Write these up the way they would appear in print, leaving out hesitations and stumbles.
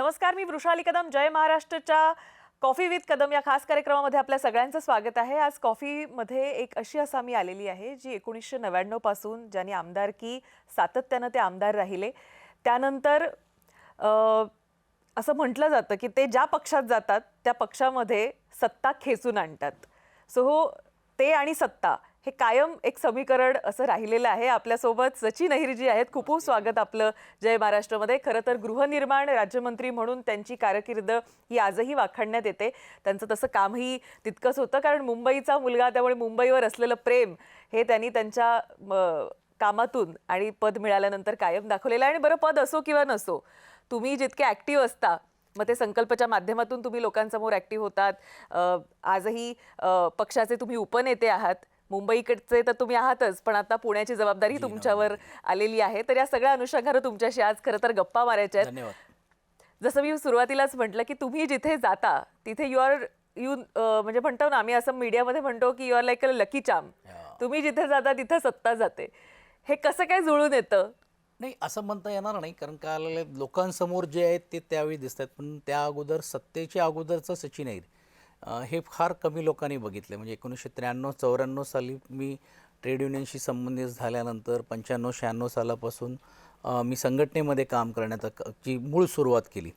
नमस्कार, मी वृषाली कदम. जय महाराष्ट्रच्या coffee with Kadam या खास कार्यक्रमामध्ये आपल्या सगळ्यांचं स्वागत आहे. आज कॉफीमध्ये एक अशी असामी आलेली आहे जी 1999 पासून ज्यांनी आमदारकी सातत्यानं ते आमदार राहिले. त्यानंतर असं म्हटलं जातं की ते ज्या पक्षात जातात त्या पक्षामध्ये सत्ता खेचून आणतात. सो ते आणि सत्ता हे कायम एक समीकरण असं राहिलेलं आहे. आपल्यासोबत सचिन अहिरजी आहेत. खूप खूप स्वागत आपलं जय महाराष्ट्रमध्ये. खरं तर गृहनिर्माण राज्यमंत्री म्हणून त्यांची कारकीर्द ही आजही वाखाणण्यात येते. त्यांचं तसं कामही तितकंच होतं, कारण मुंबईचा मुलगा, त्यामुळे मुंबईवर असलेलं प्रेम हे त्यांनी त्यांच्या कामातून आणि पद मिळाल्यानंतर कायम दाखवलेलं आहे. आणि बरं, पद असो किंवा नसो, तुम्ही जितके ॲक्टिव्ह असता, मग ते संकल्पच्या माध्यमातून तुम्ही लोकांसमोर ॲक्टिव्ह होतात. आजही पक्षाचे तुम्ही उपनेते आहात. मुंबईकडचे तर तुम्ही आहातच, पण आता पुण्याची जबाबदारी तुमच्यावर आलेली आहे. तर या सगळ्या अनुषंगानं तुमच्याशी आज खरं तर गप्पा मारायच्या आहेत. जसं मी सुरुवातीलाच म्हटलं की तुम्ही जिथे जाता तिथे म्हणजे म्हणतो ना, आम्ही असं मीडियामध्ये म्हणतो की you are like a lucky charm. तुम्ही जिथे जाता तिथे सत्ता जाते. हे कसं काय जुळून येतं? नाही, असं म्हणता येणार नाही, कारण का लोकांसमोर जे आहेत ते त्यावेळी दिसतात, पण त्या अगोदर सत्तेच्या अगोदरचं सचिन अहिर हे फार कमी लोकांनी बघितले. म्हणजे 1993-94 साली मी ट्रेड युनियनशी संबंधित झाल्यानंतर 95-96 सालापासून मी संघटनेमध्ये काम करण्याची मूळ सुरुवात केली.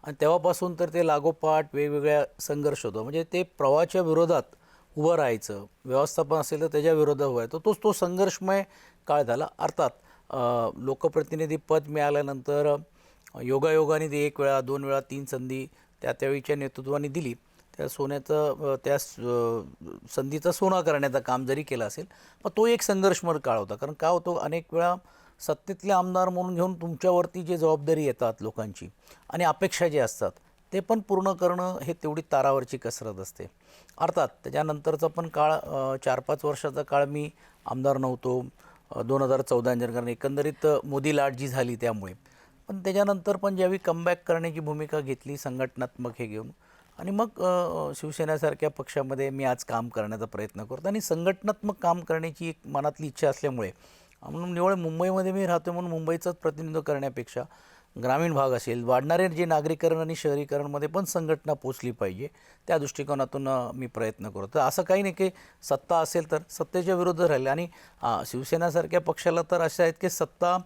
आणि तेव्हापासून तर ते लागोपाठ वेगवेगळ्या संघर्ष होतो. म्हणजे ते प्रवाहाच्या विरोधात उभं राहायचं, व्यवस्थापन असेल तर त्याच्या विरोधात उभं राहायचं. तो संघर्षमय काळ झाला. अर्थात लोकप्रतिनिधी पद मिळाल्यानंतर योगायोगाने ते 1 वेळा 2 वेळा 3 संधी त्यावेळीच्या नेतृत्वाने दिली. त्या संधीचा सोना करण्याचं काम जरी केलं असेल, पण तो एक संघर्षमय काळ होता. कारण काय होतो, अनेक वेळा सत्तेतले आमदार म्हणून घेऊन तुमच्यावरती जे जबाबदारी येतात लोकांची आणि अपेक्षा जे असतात ते पण पूर्ण करणं हे तेवढी तारावरची कसरत असते. अर्थात त्याच्यानंतरचा पण काळ 4-5 वर्षाचा काळ मी आमदार नव्हतो 2014 कारण एकंदरीत मोदी लाट जी झाली त्यामुळे. पण त्याच्यानंतर पण ज्यावेळी कमबॅक करण्याची भूमिका घेतली संघटनात्मक हे घेऊन, आणि मग शिवसेनेसारख्या पक्षामध्ये मी आज काम करण्याचा प्रयत्न करतो. आणि संघटनात्मक काम करण्याची एक मनातली इच्छा असल्यामुळे म्हणून निवळ मुंबईमध्ये मी राहतो म्हणून मुंबईचंच प्रतिनिधित्व करण्यापेक्षा ग्रामीण भाग असेल, वाढणारे जे नागरीकरण आणि शहरीकरणमध्ये पण संघटना पोचली पाहिजे, त्या दृष्टिकोनातून मी प्रयत्न करतो. तर असं काही नाही की सत्ता असेल तर सत्तेच्या विरोधात राहिले. आणि शिवसेनेसारख्या पक्षाला तर अशा आहेत की सत्ता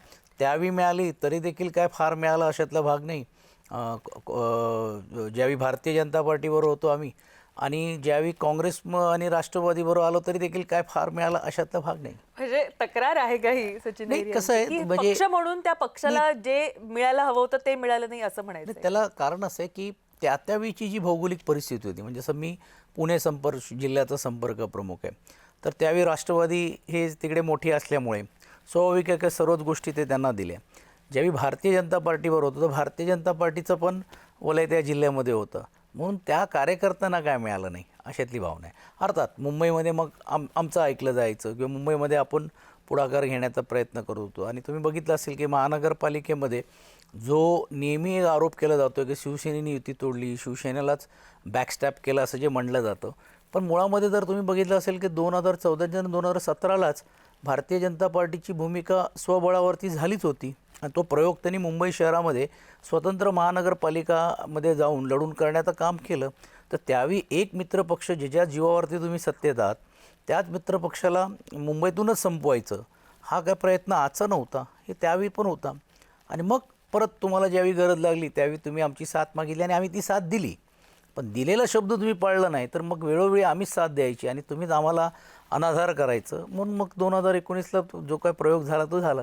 त्यावेळी मिळाली तरी देखील काय फार मिळालं अशातला भाग नाही. ज्यावेळी भारतीय जनता पार्टीबरोबर होतो आम्ही, आणि ज्यावेळी काँग्रेस आणि राष्ट्रवादीबरोबर आलो तरी देखील काय फार मिळालं अशातला भाग नाही. म्हणजे तक्रार आहे का ही सचिन? नाही, कसं आहे म्हणजे पक्ष म्हणून त्या पक्षाला जे मिळायला हवं होतं ते मिळालं नाही असं म्हणायचं? त्याला कारण असं आहे की त्यावेळीची जी भौगोलिक परिस्थिती होती, म्हणजे जसं मी पुणे जिल्ह्याचा संपर्क प्रमुख आहे, तर त्यावेळी राष्ट्रवादी हे तिकडे मोठी असल्यामुळे स्वाभाविक आहे की सर्वच गोष्टी ते त्यांना दिल्या. ज्यावेळी भारतीय जनता पार्टीवर होतं तर भारतीय जनता पार्टीचं पण वलय त्या जिल्ह्यामध्ये होतं, म्हणून त्या कार्यकर्त्यांना काय मिळालं नाही अशातली भावना आहे. अर्थात मुंबईमध्ये मग आमचं ऐकलं जायचं किंवा मुंबईमध्ये आपण पुढाकार घेण्याचा प्रयत्न करत होतो. आणि तुम्ही बघितलं असेल की महानगरपालिकेमध्ये जो नेहमी आरोप केला जातो की शिवसेनेने युती तोडली, शिवसेनेलाच बॅकस्टॅप केलं असं जे म्हणलं जातं, पण मुळामध्ये जर तुम्ही बघितलं असेल की 2014 आणि 2017लाच भारतीय जनता पार्टीची भूमिका स्वबळावरती झालीच होती. आणि तो प्रयोग त्यांनी मुंबई शहरामध्ये स्वतंत्र महानगरपालिकामध्ये जाऊन लढून करण्याचं काम केलं. तर त्यावेळी एक मित्रपक्ष ज्याच्या जीवावरती तुम्ही सत्तेत आहात त्याच मित्रपक्षाला मुंबईतूनच संपवायचं हा काय प्रयत्न आजचा नव्हता, हे त्यावेळी पण होता. आणि मग परत तुम्हाला ज्यावेळी गरज लागली त्यावेळी तुम्ही आमची साथ मागितली आणि आम्ही ती साथ दिली. पण दिलेला शब्द तुम्ही पाळला नाही तर मग वेळोवेळी आम्हीच साथ द्यायची आणि तुम्हीच आम्हाला अनाधार करायचं. म्हणून मग 2019ला जो काय प्रयोग झाला तो झाला.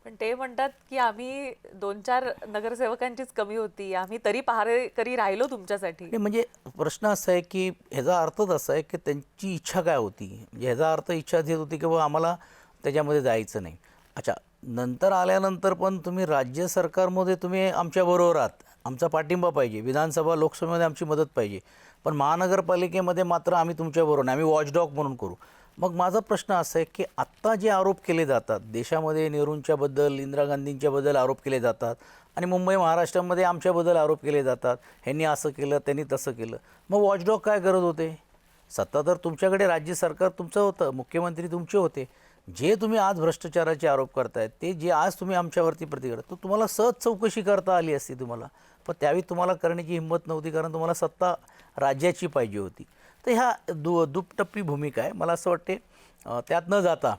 पण ते म्हणतात की आम्ही 2-4 नगरसेवकांचीच कमी होती, आम्ही तरी पहारेकरी राहिलो तुमच्यासाठी. म्हणजे प्रश्न असा आहे की ह्याचा अर्थच असा आहे की त्यांची इच्छा काय होती. म्हणजे ह्याचा अर्थ इच्छा देत होती की बाबा आम्हाला त्याच्यामध्ये जायचं नाही. अच्छा, नंतर आल्यानंतर पण तुम्ही राज्य सरकारमध्ये तुम्ही आमच्याबरोबर आहात, आमचा पाठिंबा पाहिजे, विधानसभा लोकसभेमध्ये आमची मदत पाहिजे, पण महानगरपालिकेमध्ये मात्र आम्ही तुमच्याबरोबर नाही, आम्ही वॉचडॉग म्हणून करू. मग माझा प्रश्न असा आहे की आत्ता जे आरोप केले जातात देशामध्ये, नेहरूंच्याबद्दल, इंदिरा गांधींच्याबद्दल आरोप केले जातात आणि मुंबई महाराष्ट्रामध्ये आमच्याबद्दल आरोप केले जातात, ह्यांनी असं केलं त्यांनी तसं केलं, मग वॉचडॉग काय करत होते? सत्ता तर तुमच्याकडे राज्य सरकार तुमचं होतं, मुख्यमंत्री तुमचे होते. जे तुम्ही आज भ्रष्टाचाराचे आरोप करतायत ते जे आज तुम्ही आमच्यावरती प्रतिक्रिया, तर तुम्हाला सहज चौकशी करता आली असती तुम्हाला. पण त्यावेळी तुम्हाला करण्याची हिंमत नव्हती, कारण तुम्हाला सत्ता राज्याची पाहिजे होती. तर ह्या दुपटप्पी भूमिका आहे. मला असं वाटते त्यात न जाता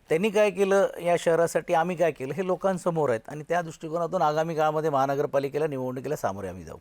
त्यांनी काय केलं या शहरासाठी, आम्ही काय केलं, हे लोकांसमोर आहेत आणि त्या दृष्टिकोनातून आगामी काळामध्ये महानगरपालिकेला निवडणुकीला सामोरे आम्ही जाऊ.